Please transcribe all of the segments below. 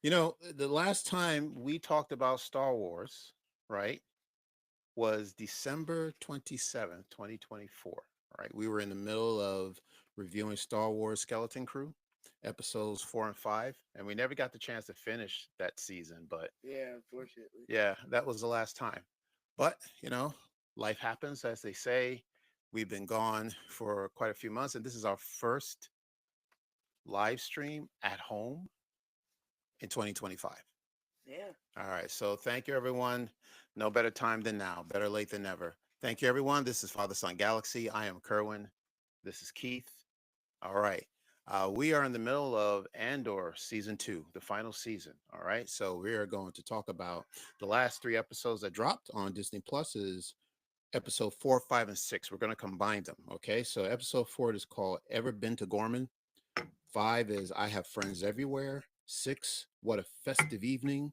The last time we talked about Star Wars, right, was December 27th, 2024. Right. We were in the middle of reviewing Star Wars Skeleton Crew, episodes 4 and 5, and we never got the chance to finish that season. But Yeah, unfortunately. yeah, that was the last time. But, life happens, as they say. We've been gone for quite a few months, and this is our first live stream at home in 2025. Yeah. All right. So thank you, everyone. No better time than now. Better late than never. Thank you, everyone. This is Father Son Galaxy. I am Kerwin. This is Keith. All right. We are in the middle of Andor season 2, the final season. All right. So we are going to talk about the last 3 episodes that dropped on Disney Plus is episode 4, 5, and 6. We're going to combine them. Okay. So episode 4 is called Ever Been to Ghorman? 5 is I Have Friends Everywhere. 6, What a Festive Evening.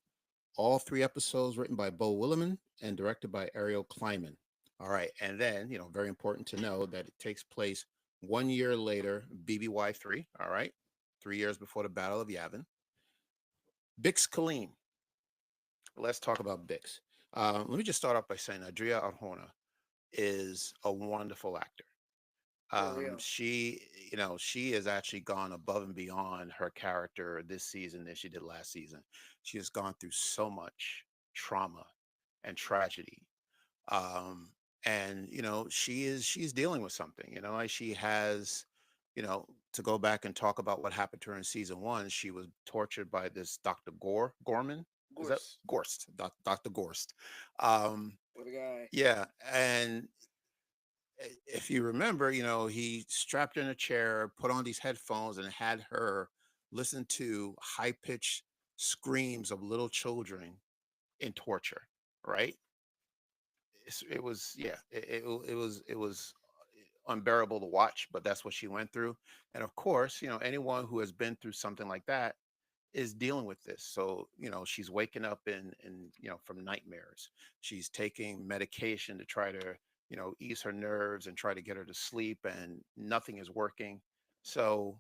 All 3 episodes written by Bo Williman and directed by Ariel Kleiman. All right. And then, very important to know that it takes place 1 year later, BBY3. All right. 3 years before the Battle of Yavin. Bix Colleen. Let's talk about Bix. Let me just start off by saying Adria Arjona is a wonderful actor. For real. She, she has actually gone above and beyond her character this season than she did last season. She has gone through so much trauma and tragedy. Um, and she's dealing with something, like she has, to go back and talk about what happened to her in season 1. She was tortured by this Dr. Gorman. Is that Gorse. Gorst? Dr. Gorst. Um, What a guy. yeah. And if you remember, he strapped her in a chair, put on these headphones, and had her listen to high pitched screams of little children in torture. Right? It was, yeah, it was unbearable to watch, but that's what she went through. And of course, anyone who has been through something like that is dealing with this. So, she's waking up in from nightmares. She's taking medication to try to, ease her nerves and try to get her to sleep, and nothing is working. So,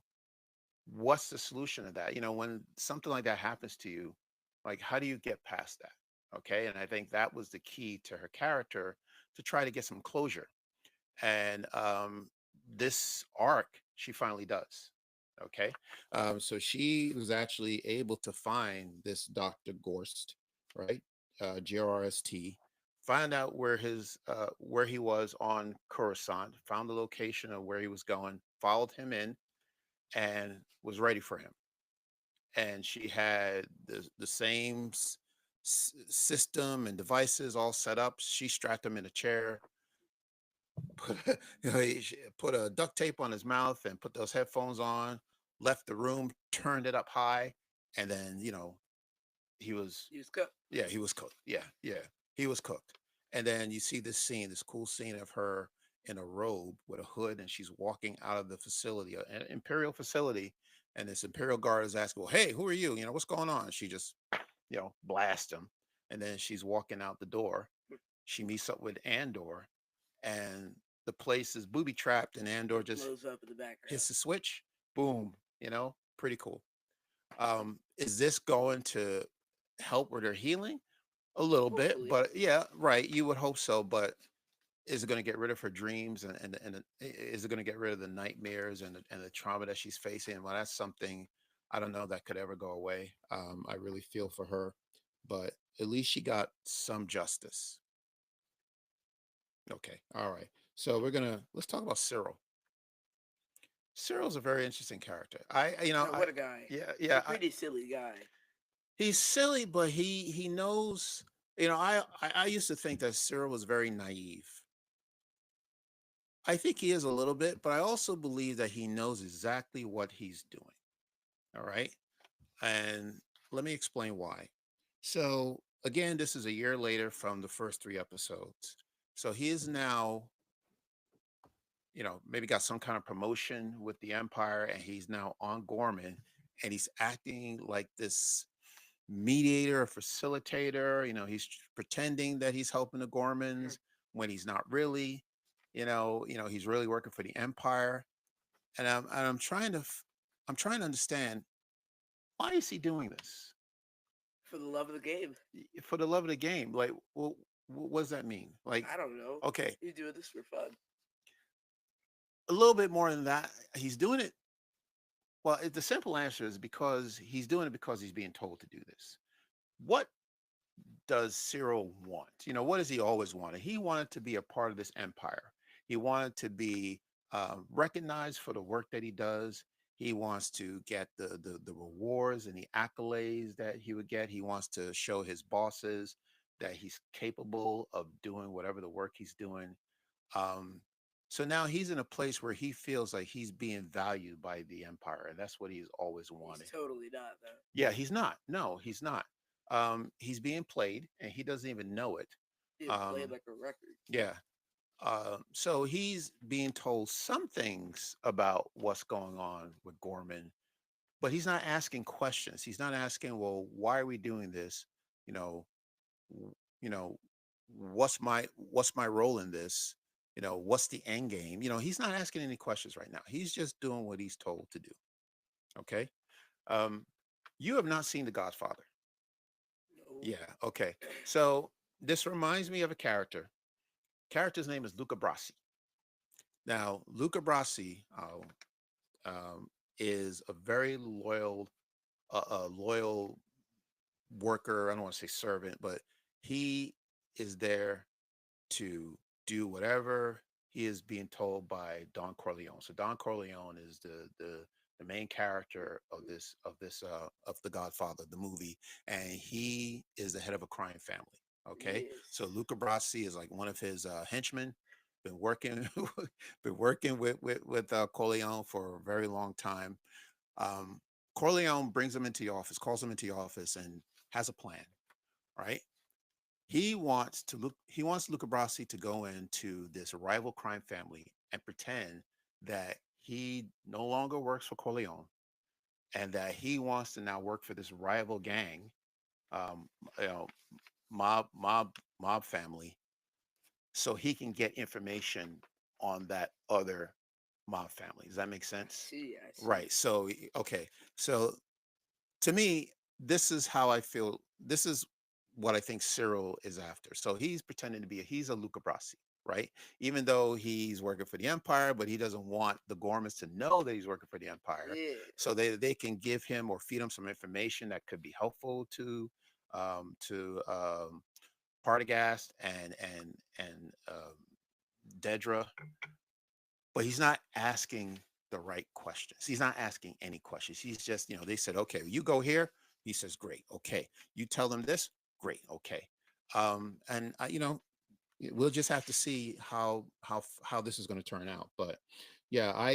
what's the solution to that? When something like that happens to you, like, how do you get past that? Okay. And I think that was the key to her character, to try to get some closure. And this arc, she finally does. Okay. So she was actually able to find this Dr. Gorst, right? Gorst. Find out where he was on Coruscant, found the location of where he was going, followed him in, and was ready for him. And she had the same system and devices all set up. She strapped him in a chair, put he put a duct tape on his mouth and put those headphones on, left the room, turned it up high, and then he was, He was cut. yeah, he was cooked. Yeah, yeah, he was cooked. And then you see this scene, this cool scene of her in a robe with a hood, and she's walking out of the facility, an imperial facility, and this imperial guard is asking, "Well, hey, who are you? What's going on?" She just, blast him, and then she's walking out the door. She meets up with Andor, and the place is booby trapped, and Andor It just blows up in the background. hits the switch. Boom. Pretty cool. Is this going to help with her healing? A little bit, Hopefully. but yeah, right. You would hope so, but is it going to get rid of her dreams, and is it going to get rid of the nightmares and the trauma that she's facing? Well, that's something I don't know that could ever go away. I really feel for her, but at least she got some justice. Okay, all right. So let's talk about Cyril. Cyril's a very interesting character. No, what a guy. Yeah, He's a yeah. pretty silly guy. He's silly, but he knows. I used to think that Cyril was very naive. I think he is a little bit, but I also believe that he knows exactly what he's doing. All right, and let me explain why. So again, this is a year later from the first 3 episodes. So he is now, maybe got some kind of promotion with the Empire, and he's now on Gorman, and he's acting like this mediator or facilitator. He's pretending that he's helping the Mhm. Gormans when he's not really. He's really working for the Empire, and I'm trying to understand, why is he doing this? For the love of the game. For the love of the game. Like, well, what does that mean? Like, I don't know. okay, He's doing this for fun. a little bit more than that. He's doing it. Well, the simple answer is because he's doing it because he's being told to do this. What does Cyril want? What does he always wanted? He wanted to be a part of this empire. He wanted to be recognized for the work that he does. He wants to get the rewards and the accolades that he would get. He wants to show his bosses that he's capable of doing whatever the work he's doing. Um, so now he's in a place where he feels like he's being valued by the empire, and that's what he's always He's wanted. totally not though. Yeah, he's not. No, he's not. He's being played, and he doesn't even know it. Being played Um, like a record. yeah. So he's being told some things about what's going on with Gorman, but he's not asking questions. He's not asking, well, why are we doing this? You know, w- you know, what's my role in this? What's the end game? He's not asking any questions right now. He's just doing what he's told to do. Okay. Um, you have not seen The Godfather. No. Yeah. Okay. So this reminds me of a character. Character's name is Luca Brasi. Now, Luca Brasi is a very loyal worker. I don't want to say servant, but he is there to do whatever he is being told by Don Corleone. So Don Corleone is the main character of The Godfather, the movie, and he is the head of a crime family. Okay, so Yes. Luca Brasi is like one of his henchmen. Been working, been working with Corleone for a very long time. Um, Corleone brings him into the office, calls him into the office, and has a plan. Right, he wants Luca Brasi to go into this rival crime family and pretend that he no longer works for Corleone and that he wants to now work for this rival gang, um, you know, mob family, so he can get information on that other mob family. Does that make I sense? see. I see. Right. So okay. So to me, this is how I feel. This is what I think Cyril is after. So he's pretending to be he's a Luca Brasi, right? Even though he's working for the Empire, but he doesn't want the Gormans to know that he's working for the Empire, Yeah. so they can give him or feed him some information that could be helpful to Partagast and Dedra, but he's not asking the right questions. He's not asking any questions. He's just, they said, okay, you go here. He says, great, okay. You tell them this, great, okay. And we'll just have to see how this is going to turn out. But yeah,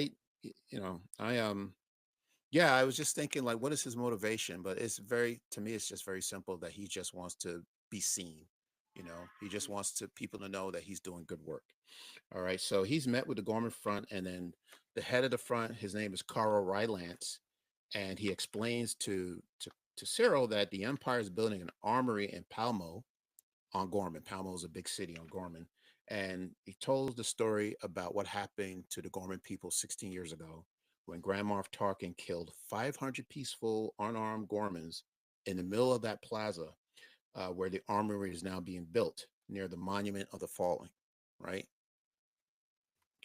yeah, I was just thinking like, what is his motivation? But to me, it's just very simple that he just wants to be seen. He just wants to people to know that he's doing good work. All right. So he's met with the Gorman front, and then the head of the front, his name is Carl Rylance, and he explains to Cyril that the Empire is building an armory in Palmo on Gorman. Palmo is a big city on Gorman. And he told the story about what happened to the Gorman people 16 years ago when Grand Moff Tarkin killed 500 peaceful, unarmed Gormans in the middle of that plaza where the armory is now being built near the Monument of the Fallen, right?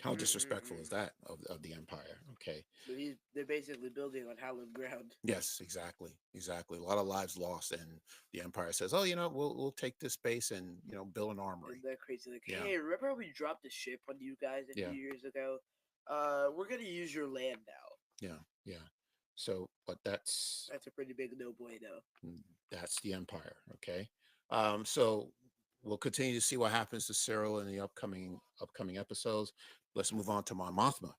How disrespectful is Mm-mm-mm. that of the Empire? Okay. So they're basically building on hallowed ground. Yes, exactly. Exactly. A lot of lives lost. And the Empire says, oh, we'll take this space and, build an And armory. they're crazy. Like, Yeah. hey, remember how we dropped a ship on you guys a Yeah. few years ago? We're gonna use your land now. Yeah. Yeah. So, but That's a pretty big no bueno. mm, that's the Empire. Okay. So we'll continue to see what happens to Cyril in the upcoming episodes. Let's move on to Mon Mothma.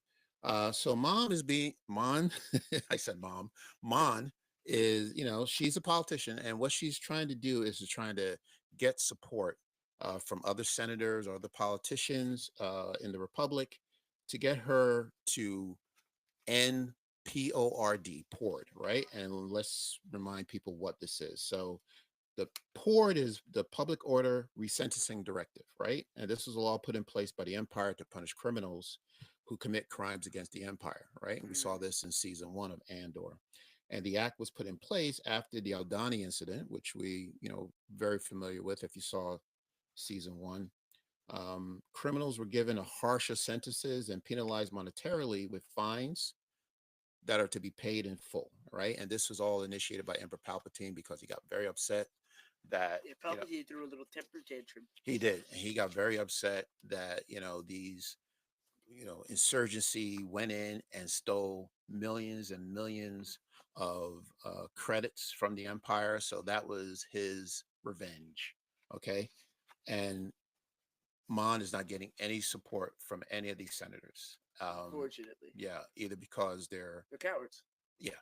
So Mom is being Mon. I said Mom. Mon is she's a politician, and what she's trying to do is trying to get support from other senators or other politicians in the Republic to get her to pord, right? And let's remind people what this is. So the PORD is the Public Order Resentencing Directive, right? And this was a law put in place by the Empire to punish criminals who commit crimes against the Empire, right? And we saw Mm. this in season 1 of Andor. And the act was put in place after the Aldhani incident, which we, very familiar with if you saw season one. Criminals were given a harsher sentences and penalized monetarily with fines that are to be paid in full, right? And this was all initiated by Emperor Palpatine because he got very upset that, Yeah, Palpatine threw a little temper tantrum. he did. And he got very upset that, these, insurgency went in and stole millions and millions of credits from the empire. So that was his revenge. Okay. And Mon is not getting any support from any of these senators. Unfortunately, Yeah, either because they're, they're cowards. yeah,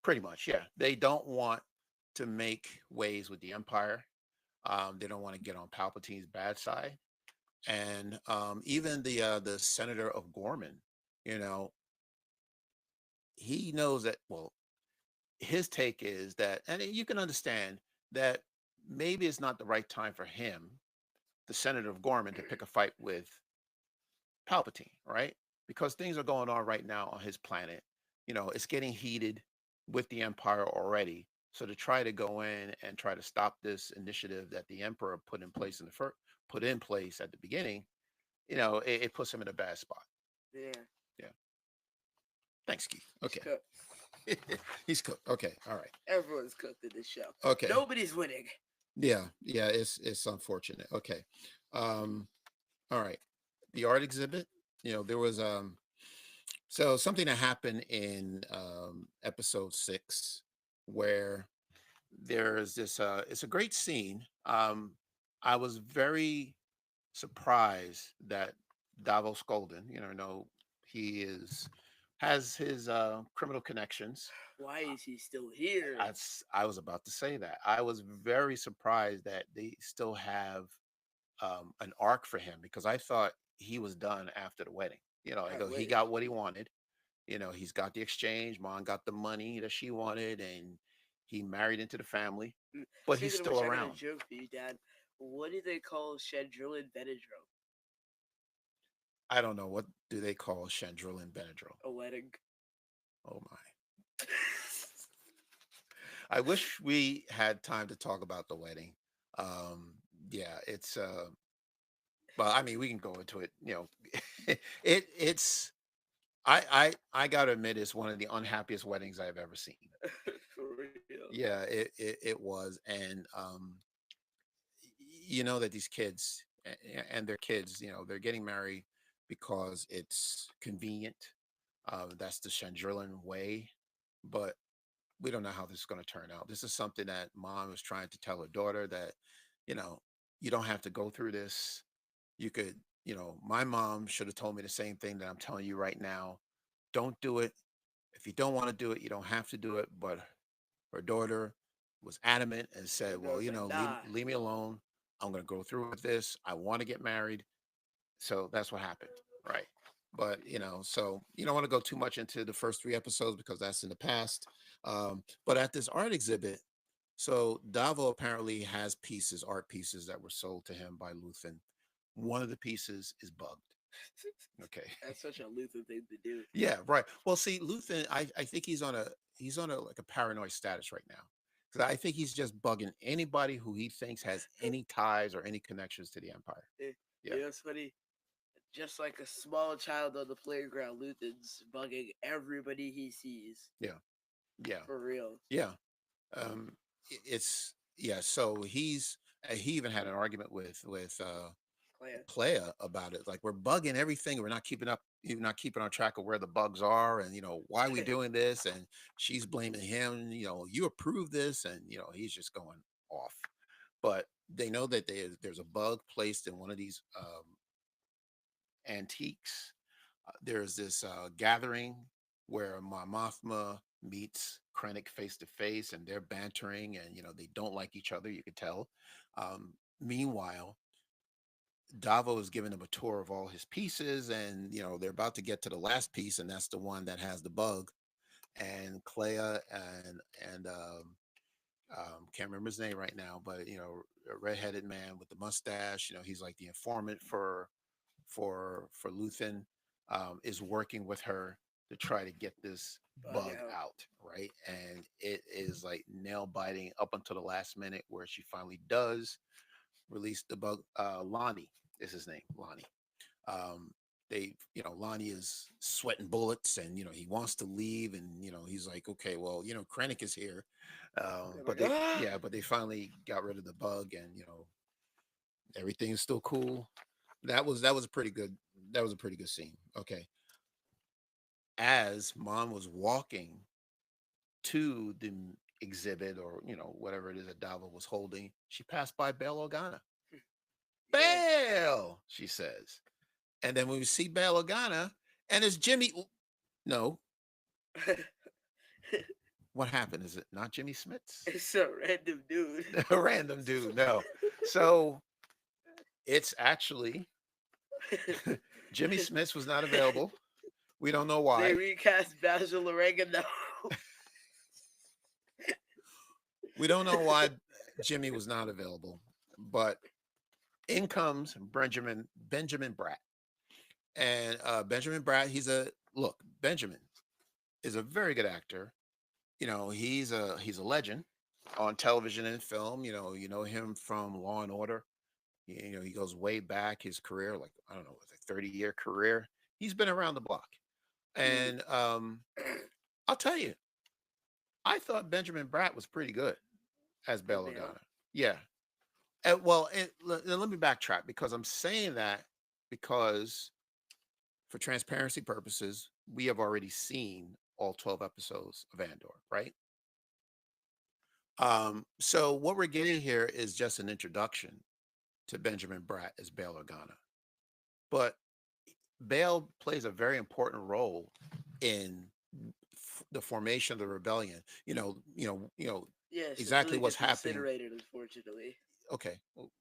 pretty much, yeah, they don't want to make waves with the Empire. They don't want to get on Palpatine's bad side, and even the senator of Gorman, you know, he knows that. Well, his take is that, and you can understand that maybe it's not the right time for him, the senator of Gorman, to pick a fight with Palpatine, right? Because things are going on right now on his planet. It's getting heated with the Empire already. So to try to go in and try to stop this initiative that the Emperor put in place put in place at the beginning, it puts him in a bad spot. Yeah, Yeah. Thanks, Keith. he's Okay. cooked. He's cooked. Okay. All right. Everyone's cooked in this show. Okay. Nobody's winning. Yeah. Yeah. It's unfortunate. Okay. Um. All right. The art exhibit. There was so something that happened in episode 6 where there's this it's a great scene. I was very surprised that Davos Golden, he has his criminal connections. Why is he still here? I was about to say that. I was very surprised that they still have an arc for him because I thought he was done after the wedding. I I go, he wish. got what he wanted. He's got the exchange. Mom got the money that she wanted, and he married into the family. But he's Speaking of which, still I got a around. joke for you, Dad. What do they call Chandrillin Benadryl? I don't know, what do they call Chandril and Benadryl? A wedding. Oh my! I wish we had time to talk about the wedding. Um, yeah, it's. Well, I mean, we can go into it. It's. I gotta admit, it's one of the unhappiest weddings I've ever seen. For real. Yeah, it was, and that these kids and their kids, they're getting married because it's convenient. That's the Chandrilan way, but we don't know how this is going to turn out. This is something that mom was trying to tell her daughter that, you know, you don't have to go through this. You could, my mom should have told me the same thing that I'm telling you right now. Don't do it. If you don't want to do it, you don't have to do it. But her daughter was adamant and The said, well, girl's like, leave, nah. leave me alone. I'm going to go through with this. I want to get married. So that's what happened. Right. But, so you don't want to go too much into the first 3 episodes because that's in the past. But at this art exhibit, so Davo apparently has art pieces that were sold to him by Luthen. One of the pieces is bugged. Okay. That's such a Luther thing to do. Yeah, right. Well, see, Luthen, I think he's on a like a paranoid status right now. Because I think he's just bugging anybody who he thinks has any ties or any connections to the Empire. Eh, Yeah, You know, it's funny. Just like a small child on the playground, Luthen's bugging everybody he sees. yeah, yeah, For real. yeah. It's yeah. So he even had an argument with Clan. Clea about it. Like, we're bugging everything. We're not keeping up. You're not keeping on track of where the bugs are, and why are we doing this? And she's blaming him. You approve this, and he's just going off. But they know that there's a bug placed in one of these antiques. There's this gathering where Mon Mothma meets Krennic face to face, and they're bantering, and they don't like each other. You could tell. Meanwhile, Davo is giving him a tour of all his pieces, and they're about to get to the last piece, and that's the one that has the bug. And Clea and can't remember his name right now, but a redheaded man with the mustache. He's like the informant for Luthen, is working with her, to try to get this Bug bug out. out, right? And it is like nail biting up until the last minute where she finally does release the bug. Lonnie is his name, Lonnie. Um, Lonnie is sweating bullets, and he wants to leave, and he's like, okay, well, Krennic is here, They're but like, ah! they finally got rid of the bug, and everything is still cool. That was a pretty good scene. Okay, as Mom was walking to the exhibit, or whatever it is that Dava was holding, she passed by Bail Organa. Yeah. Bail, she says, and then when we see Bail Organa, and it's Jimmy. No, what happened? Is it not Jimmy Smits? It's a random dude. A random dude. No, so it's actually Jimmy Smits was not available. We don't know They why. recast Basil Oregano. We don't know why Jimmy was not available, but in comes Benjamin Bratt, and Benjamin Bratt. Benjamin is a very good actor. He's a legend on television and film. You know him from Law and Order. He goes way back his career, like I don't know, it's a 30-year career. He's been around the block, Dude. and I'll tell you, I thought Benjamin Bratt was pretty good as For Bail Bale. Organa. Yeah. Let me backtrack because I'm saying that because for transparency purposes, we have already seen all 12 episodes of Andor, right? So what we're getting here is just an introduction to Benjamin Bratt as Bail Organa. But Bale plays a very important role in the formation of the rebellion. Yes, it Exactly really what's gets happening. incinerated, unfortunately. Okay, well,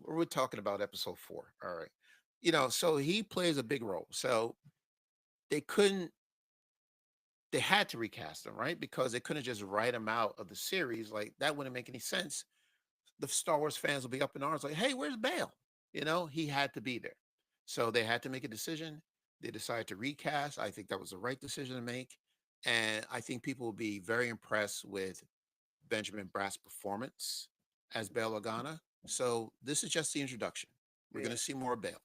we're talking about episode 4. All right, so he plays a big role. So they couldn't, they had to recast him, right? Because they couldn't just write him out of the series. Like that wouldn't make any sense. The Star Wars fans will be up in arms, like, "Hey, where's Bale?" He had to be there. So they had to make a decision. They decided to recast. I think that was the right decision to make, and I think people will be very impressed with Benjamin Bratt's performance as Bail Organa. So this is just the introduction. We're going Yeah. to see more of Bail,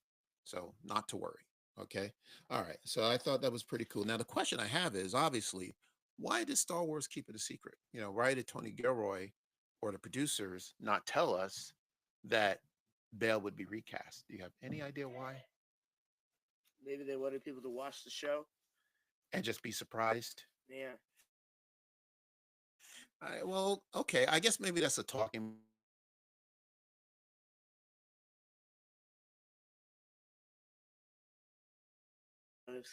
so not to worry. Okay. All right. So I thought that was pretty cool. Now the question I have is obviously, why did Star Wars keep it a secret? Why did Tony Gilroy or the producers not tell us that Bail would be recast? Do you have any idea why? Maybe they wanted people to watch the show. And just be surprised? Yeah. Well, okay. I guess maybe that's a talking point.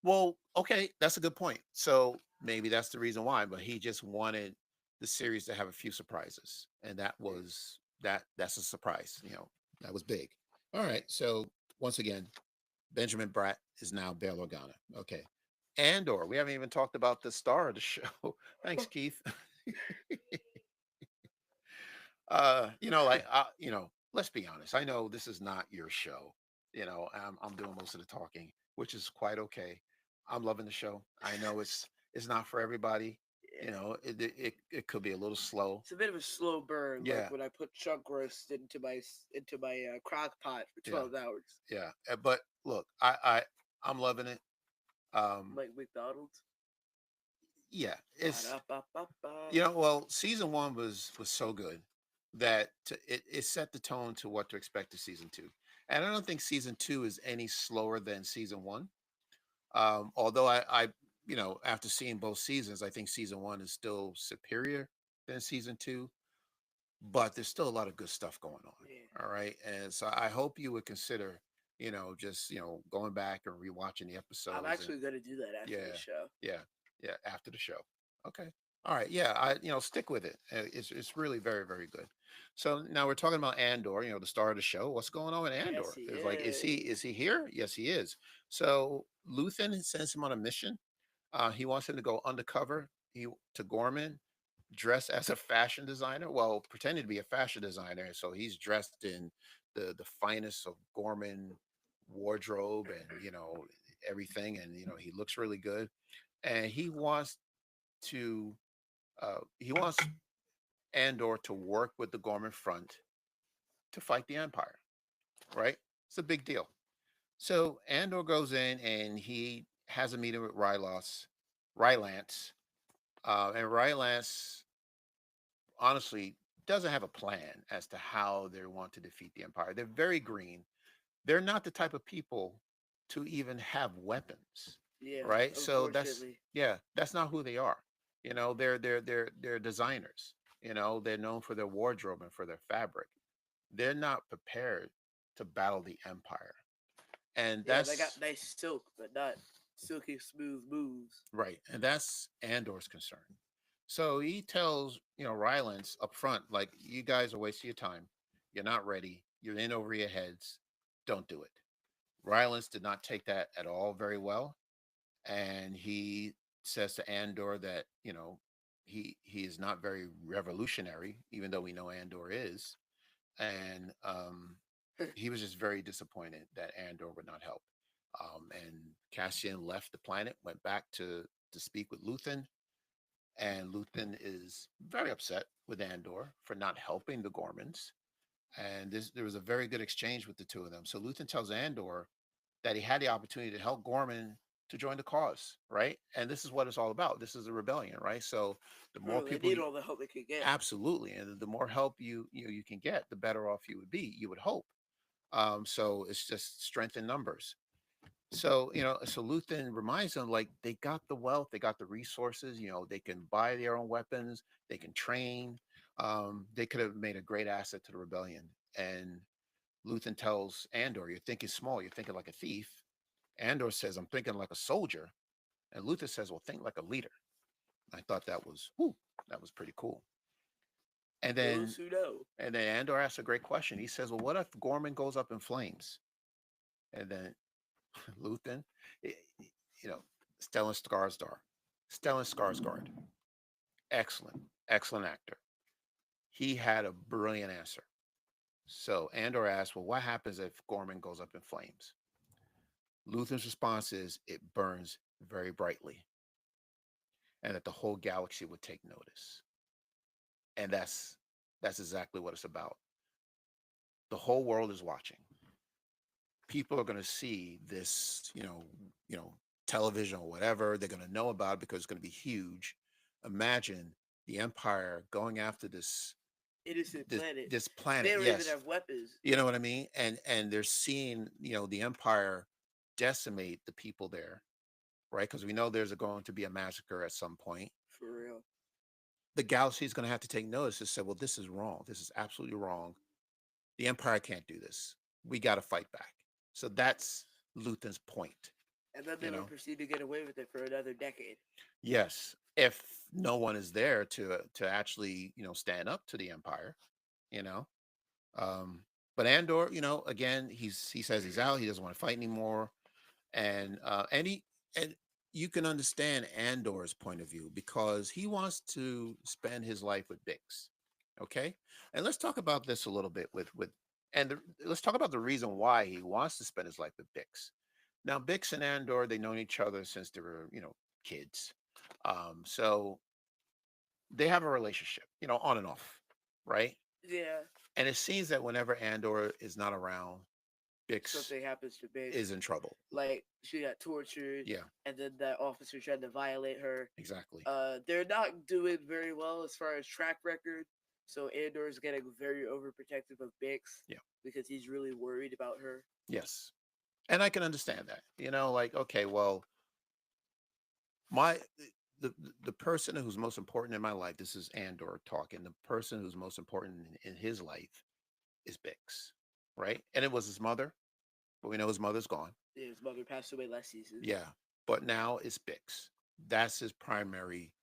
Well, okay, that's a good point. So maybe that's the reason why, but he just wanted the series to have a few surprises. And that's a surprise, that was big. All right. So once again, Benjamin Bratt is now Bail Organa. Okay. Andor, we haven't even talked about the star of the show. Thanks, Keith. Let's be honest. I know this is not your show. I'm doing most of the talking, which is quite okay. I'm loving the show. I know it's not for everybody. Yeah. It could be a little slow. It's a bit of a slow burn, like Yeah, when I put chunk roast into my crock pot for yeah, 12 hours. yeah. But look, I'm loving it. Um, Like McDonald's. yeah, it's Ba-da-ba-ba-ba. well, season one was so good that it set the tone to what to expect to season two, and I don't think season two is any slower than season one. Although after seeing both seasons, I think season one is still superior than season two, but there's still a lot of good stuff going Yeah. on. All right. And so I hope you would consider, just, going back and rewatching the I'm episodes and actually gonna do that after the yeah, show. yeah, yeah, after the show. Okay. All right. Yeah. Stick with it. It's really very, very good. So now we're talking about Andor, the star of the show. What's going on with Yes, Andor? he Is like, is he, is. is he here? Yes, he is. So Luthen sends him on a mission. He wants him to go undercover to Gorman, dressed as a fashion designer. Well, pretending to be a fashion designer. So he's dressed in the finest of Gorman wardrobe, and everything, and he looks really good, and to he wants Andor to work with the Gorman Front to fight the Empire. Right? It's a big deal. So Andor goes in and he has a meeting with Rylance, and Rylance honestly doesn't have a plan as to how they want to defeat the Empire. They're very green. They're not the type of people to even have weapons, Yeah, right? So unfortunately. that's not who they are. They're designers. They're known for their wardrobe and for their fabric. They're not prepared to battle the Empire, and Yeah, they got that's nice silk, but not silky smooth moves. right, and that's Andor's concern. So he tells Rylance up front, like, you guys are wasting your time. You're not ready. You're in over your heads. Don't do it. Rylance did not take that at all very well, and he says to Andor that he is not very revolutionary, even though we know Andor is, and he was just very disappointed that Andor would not help. And Cassian left the planet, went back to speak with Luthen, and Luthen is very upset with Andor for not helping the Gormans. And there was a very good exchange with the two of them. So Luthen tells Andor that he had the opportunity to help Gorman to join the cause, right? And this is what it's all about. This is a rebellion, right? So the more Bro, they people need all the help they could get. absolutely, and the more help you can get, the better off you would be. You would hope. So it's just strength in numbers. So so Luthen reminds them, like, they got the wealth, they got the resources. They can buy their own weapons, they can train. They could have made a great asset to the rebellion. And Luthen tells Andor, "You're thinking small. You're thinking like a thief." Andor says, "I'm thinking like a soldier." And Luther says, "Well, think like a leader." I thought that was pretty cool. And then Those who know. Andor asks a great question. He says, "Well, what if Gorman goes up in flames?" And then Luthen, eh, you know, Stellan Skarsgård, Stellan Skarsgård, excellent, excellent actor. He had a brilliant answer. So Andor asks, "Well, what happens if Gorman goes up in flames?" Luthen's response is, "It burns very brightly, and that the whole galaxy would take notice." And that's exactly what it's about. The whole world is watching. People are going to see this, television or whatever. They're going to know about it because it's going to be huge. Imagine the Empire going after Innocent this planet. this They planet. don't even Yes, have weapons. you know what I mean. And they're seeing the Empire decimate the people there, right? Because we know there's going to be a massacre at some point. For real. The galaxy is going to have to take notice and say, "Well, this is wrong. This is absolutely wrong. The Empire can't do this. We got to fight back." So that's Luthen's point. And then they You would know, proceed to get away with it for another decade. yes, if no one is there to actually stand up to the Empire, you know. Um, but Andor, again, he says he's out. He doesn't want to fight anymore, and you can understand Andor's point of view because he wants to spend his life with Bix. Okay, and let's talk about this a little bit let's talk about the reason why he wants to spend his life with Bix. Now, Bix and Andor, they've known each other since they were kids, so they have a relationship, on and off, right? Yeah. And it seems that whenever Andor is not around, Bix Something happens to Biggs. is in trouble. Like she got tortured, Yeah, and then that officer tried to violate her. exactly. They're not doing very well as far as track record. So Andor's getting very overprotective of Bix Yeah. because he's really worried about her. Yes. And I can understand that. Like, okay, well, my the person who's most important in my life, this is Andor talking, the person who's most important in his life is Bix, right? And it was his mother, but we know his mother's gone. Yeah, his mother passed away last season. Yeah. But now it's Bix. That's his primary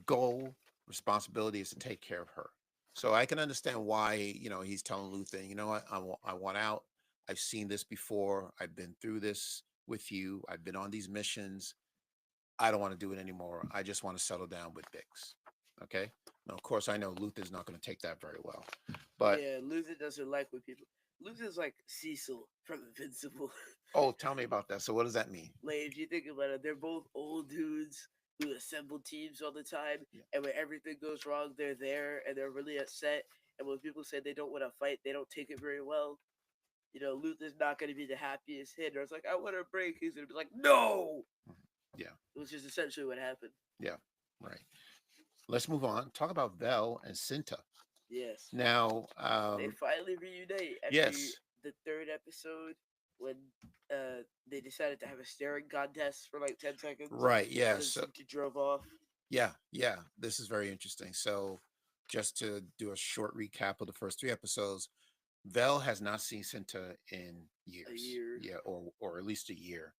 goal, responsibility is to take care of her. So I can understand why, he's telling Luthen, you know what, I want out. I've seen this before. I've been through this with you. I've been on these missions. I don't want to do it anymore. I just want to settle down with Bix. Okay. Now, of course, I know Luthen's not going to take that very well, but Yeah, Luther doesn't like when people. Luthen's like Cecil from Invincible. Oh, tell me about that. So what does that mean? Like if you think about it, they're both old dudes who assemble teams all the time, Yeah. and when everything goes wrong, they're there and they're really upset. And when people say they don't want to fight, they don't take it very well. Luther's not going to be the happiest hitter. It's like, I want to break. He's going to be like, no! Mhm. Yeah. Which is essentially what happened. Yeah. Right. Let's move on. Talk about Vel and Cinta. Yes. Now, They finally reunite after yes. the third episode when they decided to have a staring contest for like 10 seconds Right. and Yeah. then So Cinta drove off. yeah, yeah. This is very interesting. So just to do a short recap of the first three episodes, Vel has not seen Cinta in A years. year. Yeah, or at least a year.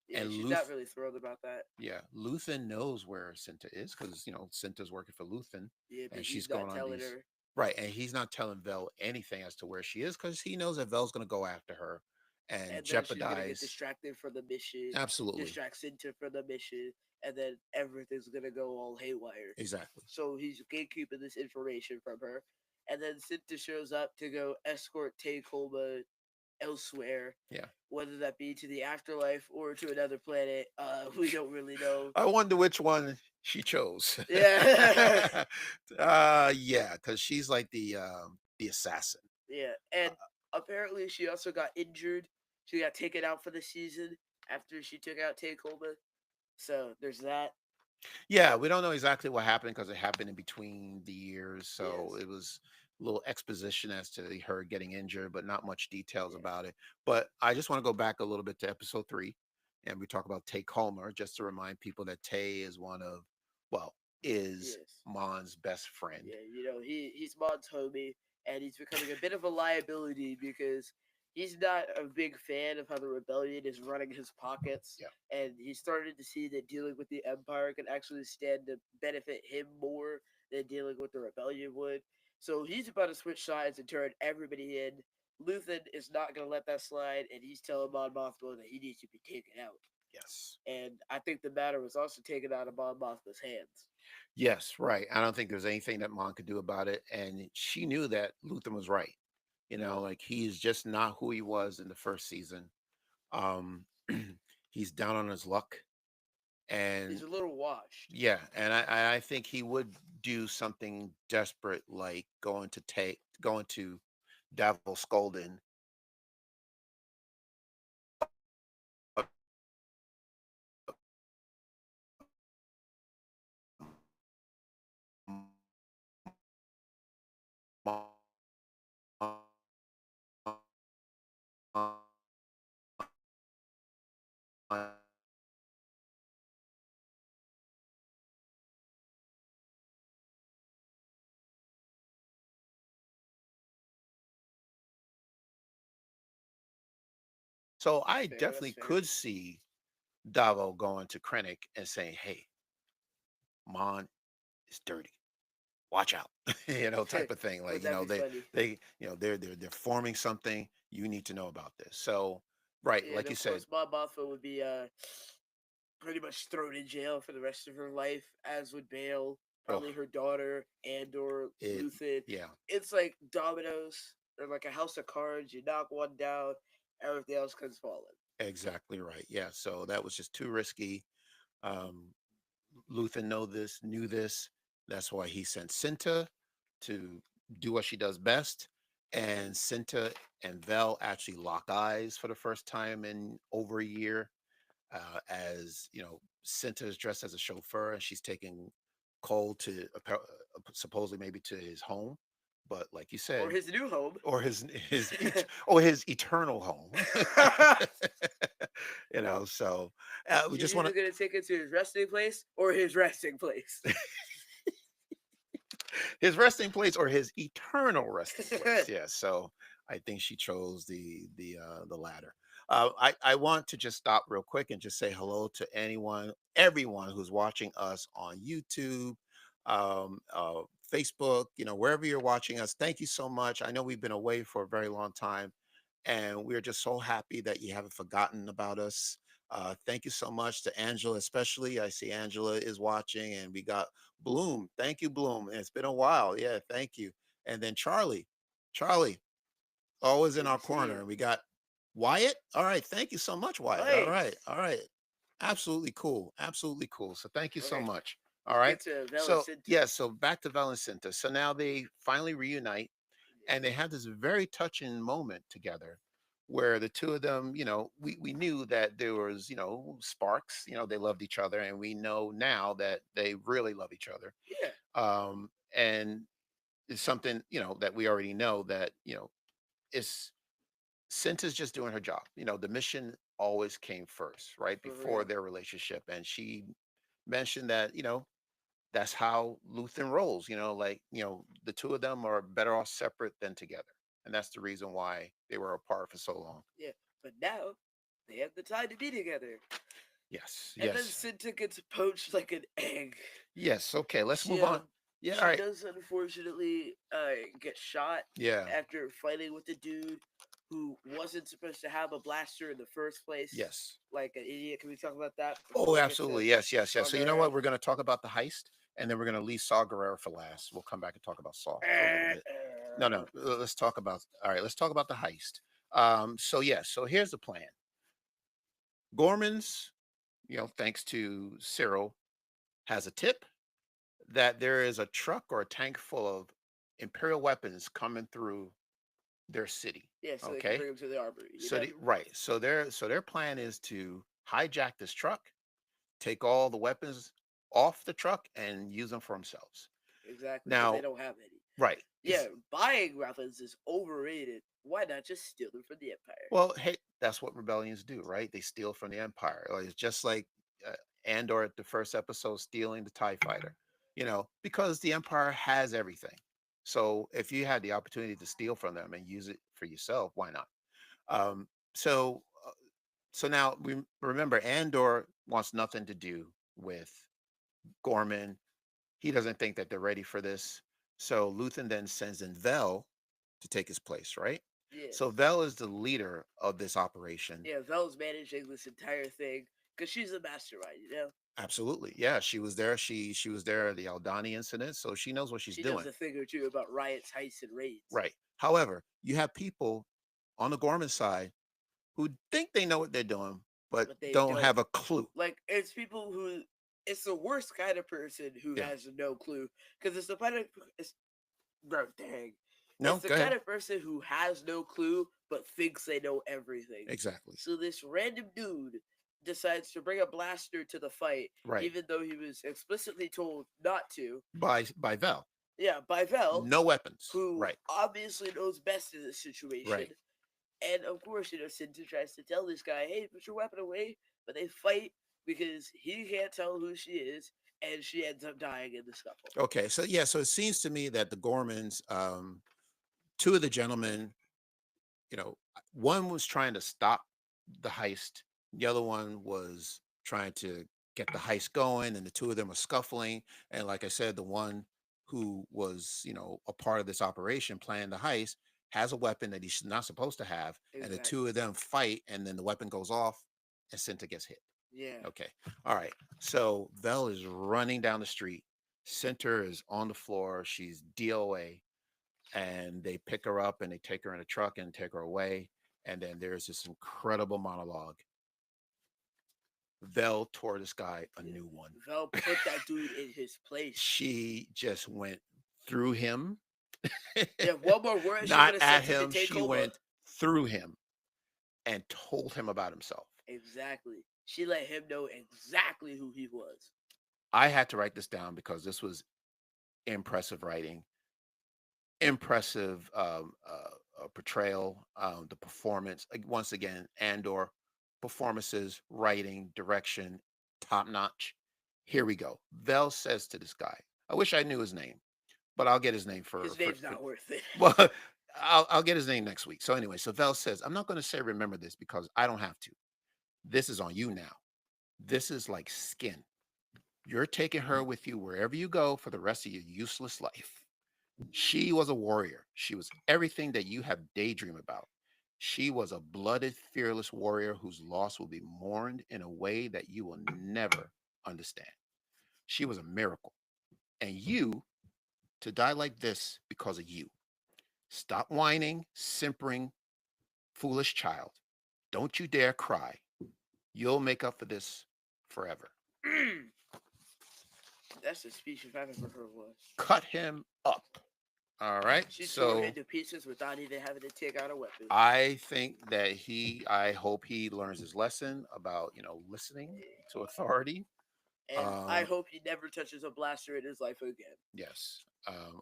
Yeah, And she's not really thrilled about that. Yeah, Luthen knows where Cinta is because Cinta's working for Luthen, Yeah, but and she's he's going not on telling these. her. Right, and he's not telling Vel anything as to where she is because he knows that Vel's going to go after her and And then she's gonna get jeopardize. distracted from the mission, Absolutely, distract Cinta from the mission, and then everything's gonna go all haywire. exactly. So he's gatekeeping this information from her. And then Cinta shows up to go escort Takoma elsewhere, Yeah, whether that be to the afterlife or to another planet. We don't really know. I wonder which one she chose. Yeah. Yeah, because she's like the assassin. Yeah. Uh, And apparently she also got injured. She got taken out for the season after she took out Takoma. So there's that. Yeah, we don't know exactly what happened because it happened in between the years. So Yes. it was a little exposition as to her getting injured, but not much details Yes. about it. But I just want to go back a little bit to episode three, and we talk about Tay Colmer, just to remind people that Tay is well, is Yes. Mon's best friend. Yeah, he's Mon's homie, and he's becoming a bit of a liability because he's not a big fan of how the rebellion is running his pockets, Yeah. and he started to see that dealing with the Empire can actually stand to benefit him more than dealing with the rebellion would. So he's about to switch sides and turn everybody in. Luthen is not going to let that slide, and he's telling Mon Mothma that he needs to be taken out. Yes. And I think the matter was also taken out of Mon Mothma's hands. Yes, right. I don't think there's anything that Mon could do about it. And she knew that Luther was right. Yeah. Like he's just not who he was in the first season. Um, he's down on his luck. He's And a little washed. yeah, and I think he would do something desperate like going to Davil Scoldin. So I That's fair. That's definitely fair. could see Davo going to Krennic and saying, "Hey, Mon is dirty. Watch out," type of thing. Would Like, that be funny? they're forming something. You need to know about this. So, right, Yeah, and like you of said, course, Mon Mothma would be pretty much thrown in jail for the rest of her life, as would Bale, oh, probably her daughter, Andor, it, Luthen. yeah, It's like dominoes, or like a house of cards. You knock one down, everything else comes falling. exactly right. Yeah, so that was just too risky. Um, Luther knew this. That's why he sent Cinta to do what she does best. And Cinta and Vel actually lock eyes for the first time in over a year. As Cinta is dressed as a chauffeur and she's taking Cole to supposedly maybe to his home, but like you Or said, his new home. or his eternal home. So we She's just want either to going to take him to his resting place or his resting place. his resting place or his eternal resting place. Yeah. So I think she chose the latter. I want to just stop real quick and just say hello to everyone who's watching us on YouTube, Facebook, wherever you're watching us. Thank you so much. I know we've been away for a very long time, and we're just so happy that you haven't forgotten about us. Thank you so much to Angela, especially. I see Angela is watching, and we got Bloom. Thank you, Bloom. It's been a while. Yeah, thank you. And then Charlie. Charlie, always in Good our to see corner. you. And we got Wyatt. All right. Thank you so much, Wyatt. All Right. right. All right. Absolutely cool. Absolutely cool. So thank you so Okay. much. All Let's right. get to So Valencinta. yeah, so back to Valencinta. So now they finally reunite and they have this very touching moment together where the two of them, we knew that there was, sparks, they loved each other, and we know now that they really love each other. Yeah, And it's something, that we already know that, it's Cinta's just doing her job. The mission always came first, right? for Before real. their relationship. And she mentioned that, that's how Luthen rolls, like, the two of them are better off separate than together. And that's the reason why they were apart for so long. Yeah, but now they have the time to be together. Yes, And then yes, Cinta gets poached like an egg. yes. Okay, let's She move on. Yeah, all she right. does unfortunately get shot Yeah, after fighting with the dude who wasn't supposed to have a blaster in the first place, yes. like an idiot. Can we talk about that before Oh, we get to absolutely. Yes, yes, yes. So you know Saw what? We're going to talk about the heist, and then we're going to leave Saw Gerrera for last. We'll come back and talk about Saw for a little bit. No, no. Let's talk about. All right, let's talk about the heist. So yes. So here's the plan. Gorman's, thanks to Cyril, has a tip that there is a truck or a tank full of Imperial weapons coming through their city. Yeah, so they can Okay. bring him to the armory. You So know, the, right. So their plan is to hijack this truck, take all the weapons off the truck, and use them for themselves. exactly, because they Now, don't have any. right. Yeah, buying weapons is overrated. Why not just steal them from the Empire? Well, hey, that's what rebellions do, right? They steal from the empire. Like, it's just like uh, Andor at the first episode stealing the Tie Fighter, because the empire has everything. So if you had the opportunity to steal from them and use it for yourself, why not? Um, so, so now we remember Andor wants nothing to do with Gorman. He doesn't think that they're ready for this. So Luthen then sends in Vel to take his place, right? So Yes. Vel is the leader of this operation. Yeah, Vel's managing this entire thing because she's a mastermind, you know? Absolutely. Yeah, she was there. She was there at the Aldhani incident, so she knows what she's She knows doing. a thing or two about riots, heists, and raids. Right. However, you have people on the Gorman side who think they know what they're doing, but But they don't don't. have a clue. Like, it's people who. It's the worst kind of person who Yeah. has no clue. Because it's the kind of. It's, bro, dang. No, It's the go kind ahead. of person who has no clue but thinks they know everything. Exactly. So this random dude decides to bring a blaster to the fight, Right. even though he was explicitly told not to. By Vel. Yeah, by Vel, No weapons. who Right. obviously knows best in this situation. Right. And of course, Cinta tries to tell this guy, hey, put your weapon away. But they fight because he can't tell who she is, and she ends up dying in the scuffle. Okay. So yeah, so it seems to me that the Gormans, two of the gentlemen, one was trying to stop the heist. The other one was trying to get the heist going, and the two of them are scuffling. And like I said, the one who was, a part of this operation planning the heist has a weapon that he's not supposed to have, and the two Exactly. of them fight, and then the weapon goes off, and Cinta gets hit. Yeah. Okay, all right. So Vel is running down the street. Center is on the floor. She's DOA, and they pick her up and they take her in a truck and take her away. And then there's this incredible monologue. Vel tore this guy a Yeah. new one. Vel put that dude in his place. She just went through him, Yeah, one more word she would not have at sent him to him. take She over. went through him and told him about himself. Exactly. She let him know exactly who he was. I had to write this down because this was impressive writing, impressive portrayal, the performance. Once again, Andor performances, writing, direction, top notch. Here we go. Vel says to this guy, I wish I knew his name, but I'll get his name for His name's not worth it. well, I'll get his name next week. So anyway, so Vel says, I'm not going to say remember this because I don't have to. This is on you now. This is like skin. You're taking her with you wherever you go for the rest of your useless life. She was a warrior. She was everything that you have daydreamed about. She was a blooded, fearless warrior whose loss will be mourned in a way that you will never understand. She was a miracle. And you, to die like this because of you. Stop whining, simpering, foolish child. Don't you dare cry. You'll make up for this forever. That's the speech if I've ever heard one. Cut him up. All right. She tore him So to pieces without even having to take out a weapon. I think that I hope he learns his lesson about, listening to authority. And I Um, hope he never touches a blaster in his life again. yes.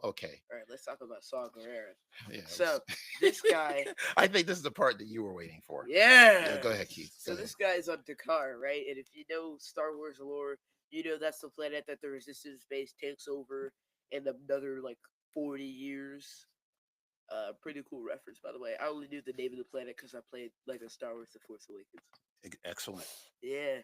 Okay. All right, let's talk about Saw Gerrera. Yeah. So this guy, I think this is the part that you were waiting for. Yeah. yeah. Go ahead, Keith. Go So ahead. this guy is on Dakar, right? And if you know Star Wars lore, you know that's the planet that the Resistance base takes over in another like 40 years. Pretty cool reference, by the way. I only knew the name of the planet because I played like a Star Wars: The Force Awakens. Excellent. Yeah.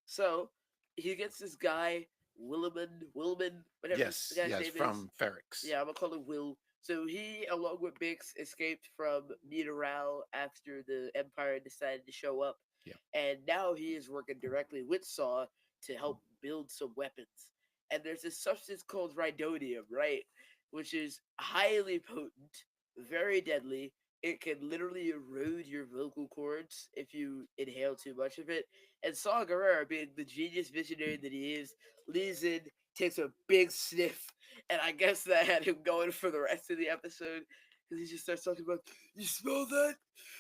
So he gets this guy Willman, whatever the Yes. guy's Yes. name is. From Ferrix. Yeah, I'm gonna call him Will. So he, along with Bix, escaped from Nidoral after the Empire decided to show up, Yeah. and now he is working directly with Saw to help build some weapons. And there's this substance called rhydonium, right, which is highly potent, very deadly. It can literally erode your vocal cords if you inhale too much of it. And Saw Gerrera, being the genius visionary that he is, leans in, takes a big sniff, and I guess that had him going for the rest of the episode because he just starts talking about, you smell that?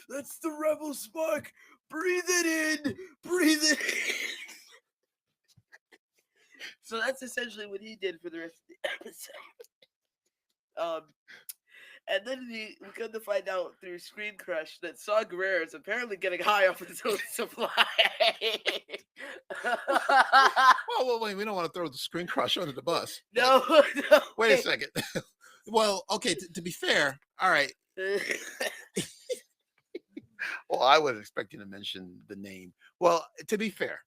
That's the rebel spark. Breathe it in. Breathe it in. So that's essentially what he did for the rest of the episode. Um, and then we come to find out through Screen Crush that Saw Gerrera is apparently getting high off his own supply. Well, wait. We don't want to throw the Screen Crush under the bus. No, no. Wait a second. Well, okay. To be fair, all right. Well, I would expect you to mention the name. Well, to be fair,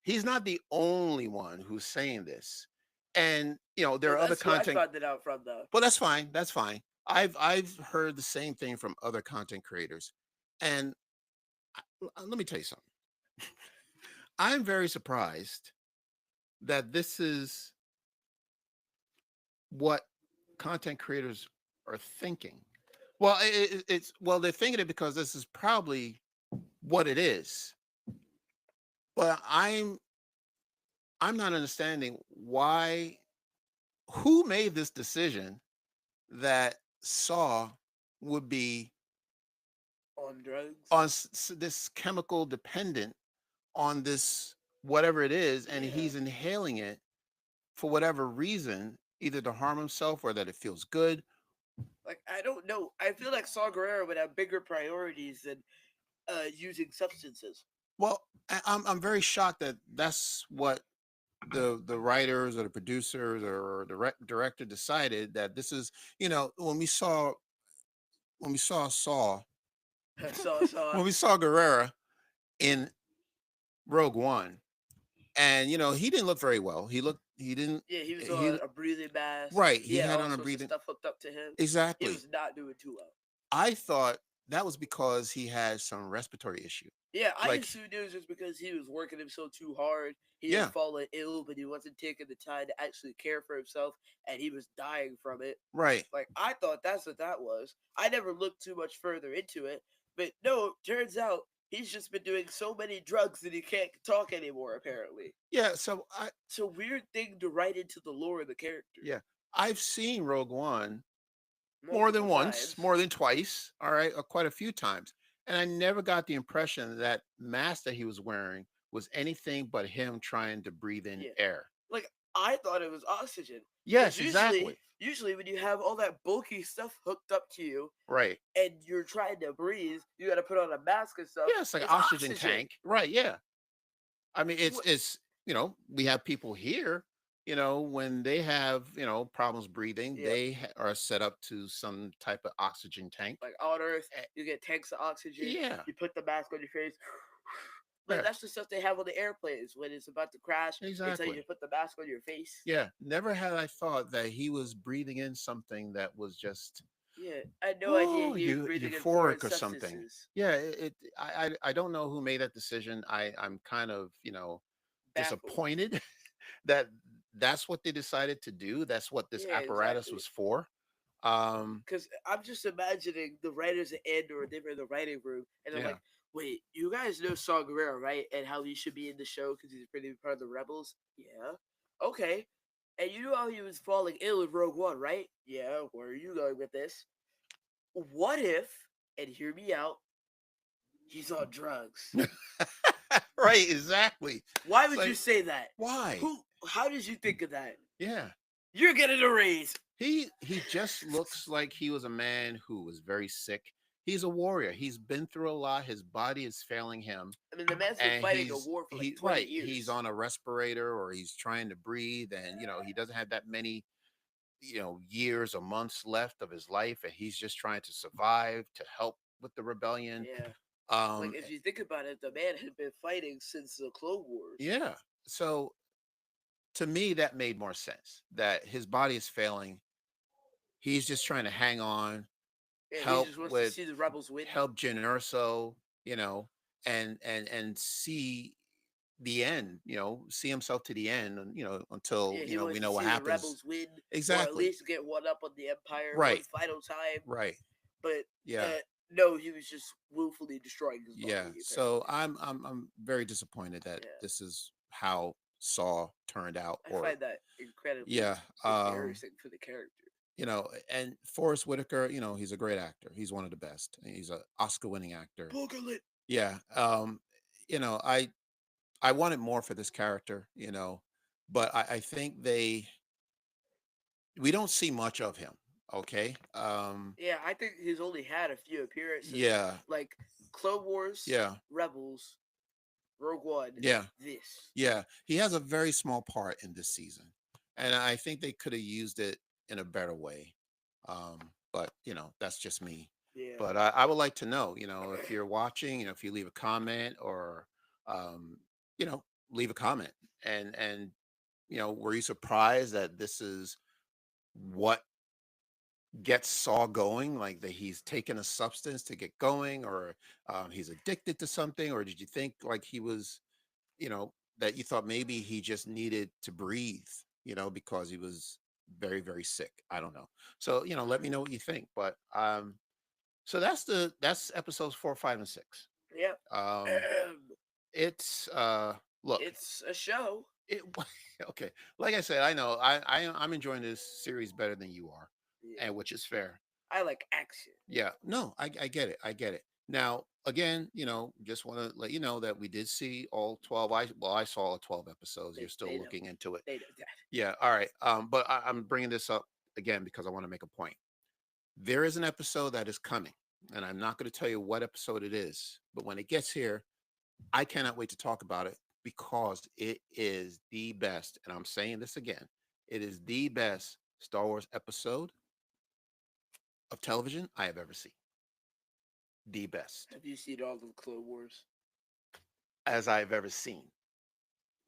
he's not the only one who's saying this, and there Well, are other that's who I content. found it out from, though. Well, that's fine. That's fine. I've heard the same thing from other content creators, and let me tell you something. I'm very surprised that this is what content creators are thinking. Well, they're thinking it because this is probably what it is. But I'm not understanding who made this decision that Saw would be On drugs. on this chemical dependent on this whatever it is, and Yeah. he's inhaling it for whatever reason, either to harm himself or that it feels good. Like, I don't know. I feel like Saw Gerrera would have bigger priorities than using substances. Well, I'm very shocked that that's what the writers or the producers or the director decided, that this is, when we saw Saw Saw. when we saw Guerrera in Rogue One, and he didn't look very well. He didn't Yeah, he was he on a breathing mask. right. He Yeah, had all on a sorts of breathing. stuff hooked up to him. He Exactly. was not doing too well. I thought that was because he had some respiratory issue. Yeah, I Like, assumed it was just because he was working himself too hard. He had yeah, fallen ill, but he wasn't taking the time to actually care for himself, and he was dying from it. right. Like, I thought that's what that was. I never looked too much further into it, but no, turns out he's just been doing so many drugs that he can't talk anymore, apparently. Yeah, so It's a weird thing to write into the lore of the character. yeah, I've seen Rogue One more than Multiple once, times. more than twice, all right, quite a few times. And I never got the impression that mask that he was wearing was anything but him trying to breathe in Yeah. air. Like, I thought it was oxygen. Yes, Because exactly. usually when you have all that bulky stuff hooked up to you Right. and you're trying to breathe, you got to put on a mask and stuff. Yeah, it's like an oxygen tank. Right, yeah. I mean, What? we have people here, when they have, problems breathing, Yep. they are set up to some type of oxygen tank. Like on Earth, Eh, you get tanks of oxygen. Yeah. You put the mask on your face. Like, Yeah, that's the stuff they have on the airplanes when it's about to crash. They tell you exactly. to put the mask on your face. Yeah, never had I thought that he was breathing in something that was just, Yeah, I had no idea oh, he was breathing in foreign euphoric or something. substances. Yeah, I don't know who made that decision. I'm kind of, Baffled. disappointed that that's what they decided to do. That's what this Yeah, apparatus exactly. was for. Because I'm just imagining the writers at Andor, they're in the writing room, and they're Yeah. like, "Wait, you guys know Saw Gerrera, right? And how he should be in the show because he's a pretty part of the Rebels. Yeah, okay. And you know how he was falling ill in Rogue One, right? Yeah. Where are you going with this? What if? And hear me out. He's on drugs. Right, exactly. Why It's would you like, say that? why? Who? How did you think of that? Yeah. You're getting a raise. He just looks like he was a man who was very sick. He's a warrior. He's been through a lot. His body is failing him, I mean, the man's been and fighting a war for like 20 he's years. on a respirator, or he's trying to breathe, and he doesn't have that many years or months left of his life, and he's just trying to survive to help with the rebellion. Yeah. Like um if you think about it, the man had been fighting since the Clone Wars. yeah, so to me that made more sense, that his body is failing. He's just trying to hang on, Yeah, he help just wants to with see the rebels win. help Jyn Erso, and see the end, see himself to the end, and until Yeah, he we wants to know what see the happens. rebels win, or at Exactly. least get one up on the Empire one Right. final time. Right. But Yeah. no, he was just willfully destroying his Yeah. body. So Apparently, I'm very disappointed that yeah. this is how Saw turned out. I Or find that incredibly yeah. embarrassing for the character. And Forrest Whitaker, he's a great actor. He's one of the best. He's an Oscar winning actor. Pokelit. Yeah. I wanted more for this character, but I think we don't see much of him. Okay. Yeah, I think he's only had a few appearances, Yeah. like Clone Wars, Yeah. Rebels, Rogue One. Yeah. This. Yeah. He has a very small part in this season, and I think they could have used it in a better way. But that's just me. Yeah. But I would like to know, if you're watching, if you leave a comment, or um, you know, leave a comment, and were you surprised that this is what gets Saw going, like that he's taken a substance to get going, or he's addicted to something, or did you think like he was, that you thought maybe he just needed to breathe, because he was very, very sick? I don't know. So, let me know what you think. But so that's episodes 4, 5, and 6. Yep. Um it's look, It's a show. it okay. Like I said, I know I'm enjoying this series better than you are, Yeah. and which is fair. I like action. Yeah, no, I get it. I get it. Now, again, just want to let you know that we did see all 12. I saw all 12 episodes. You're still They know. looking into it. They know that. Yeah, all right. But I'm bringing this up again because I want to make a point. There is an episode that is coming, and I'm not going to tell you what episode it is, but when it gets here, I cannot wait to talk about it because it is the best, and I'm saying this again. It is the best Star Wars episode of television I have ever seen. The best Have you seen all the Clone Wars? as I've ever seen.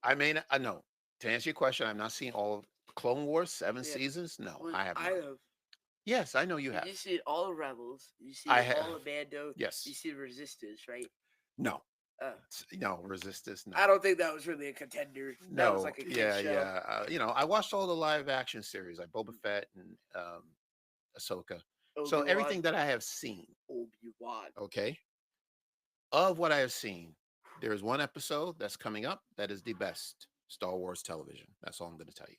I may not, no. To answer your question, I've not seen all of Clone Wars, 7 seasons. No, Well, I have I not. have. Yes, I know you Have have. you seen all of Rebels? You I see all have. of Mando? You Yes. see Resistance, right? No. Uh, No, Resistance. No. I don't think that was really a contender. That was No. like a kid Yeah, show. yeah. I watched all the live action series, like Boba Fett and Ahsoka. So Obi everything Wan. that I have seen, Obi Wan. okay, of what I have seen, there is one episode that's coming up that is the best Star Wars television. That's all I'm going to tell you.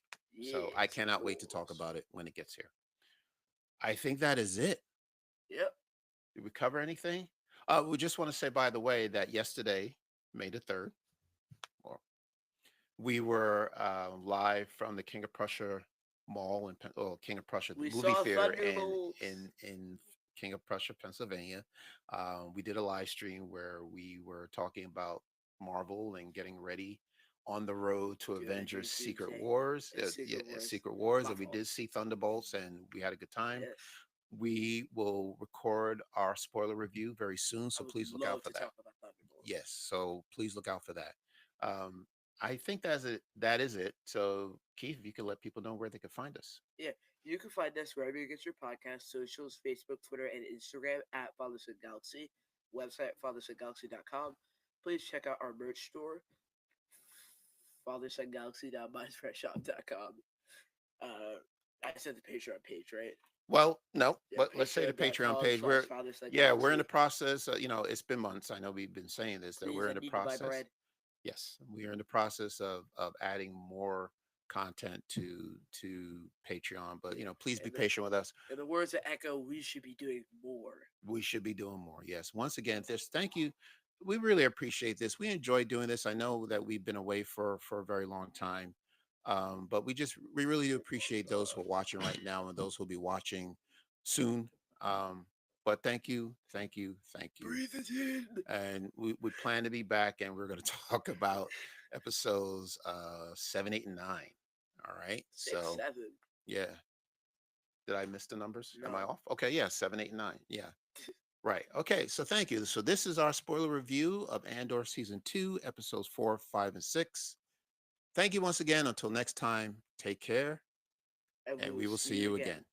So I Yes, of cannot wait to talk course. about it when it gets here. I think that is it. Yep. Did we cover anything? We just want to say, by the way, that yesterday, May the 3rd, or we were live from the King of Prussia Mall in King of Prussia, the We movie saw theater in Thunderbolts. King of Prussia, Pennsylvania. We did a live stream where we were talking about Marvel and getting ready on the road to To Avengers Avengers Secret Doomsday. Wars. Secret Wars. Secret Wars, My and we fault. did see Thunderbolts, and we had a good time. Yes. We will record our spoiler review very soon, I so would please look out love for to that. talk about Thunderbolts. Yes, so please look out for that. Um, I think that's it. That is it. So, Keith, if you could let people know where they could find us. Yeah, you can find us wherever you get your podcast, socials, Facebook, Twitter, and Instagram at Fatherson Galaxy. Website, fathersongalaxy.com. Please check out our merch store, fathersongalaxy.myspressshop.com. I said the Patreon page, right? Well, no, Yeah, but let's say the Patreon patreon.com page. slash father Yeah, we're in the psychology. process. It's been months. I know we've been saying this, that Please, we're I in the need to buy process. bread. Yes, we are in the process of adding more content to Patreon. But please be And the patient with us. in the words of Echo, we should be doing more. We should be doing more. Yes. Once again, this thank you. We really appreciate this. We enjoy doing this. I know that we've been away for a very long time. But we really do appreciate those who are watching right now and those who'll be watching soon. But thank you, thank you, thank you. Breathe it in. And we plan to be back, and we're going to talk about episodes 7, 8, and 9. All right. Six, So 7. yeah. Did I miss the numbers? Am I No. off? Okay, yeah, 7, 8, and 9. Yeah. Right. Okay. So thank you. So this is our spoiler review of Andor season 2, episodes 4, 5, and 6. Thank you once again. Until next time, take care, And we and will we will see see you you again. again.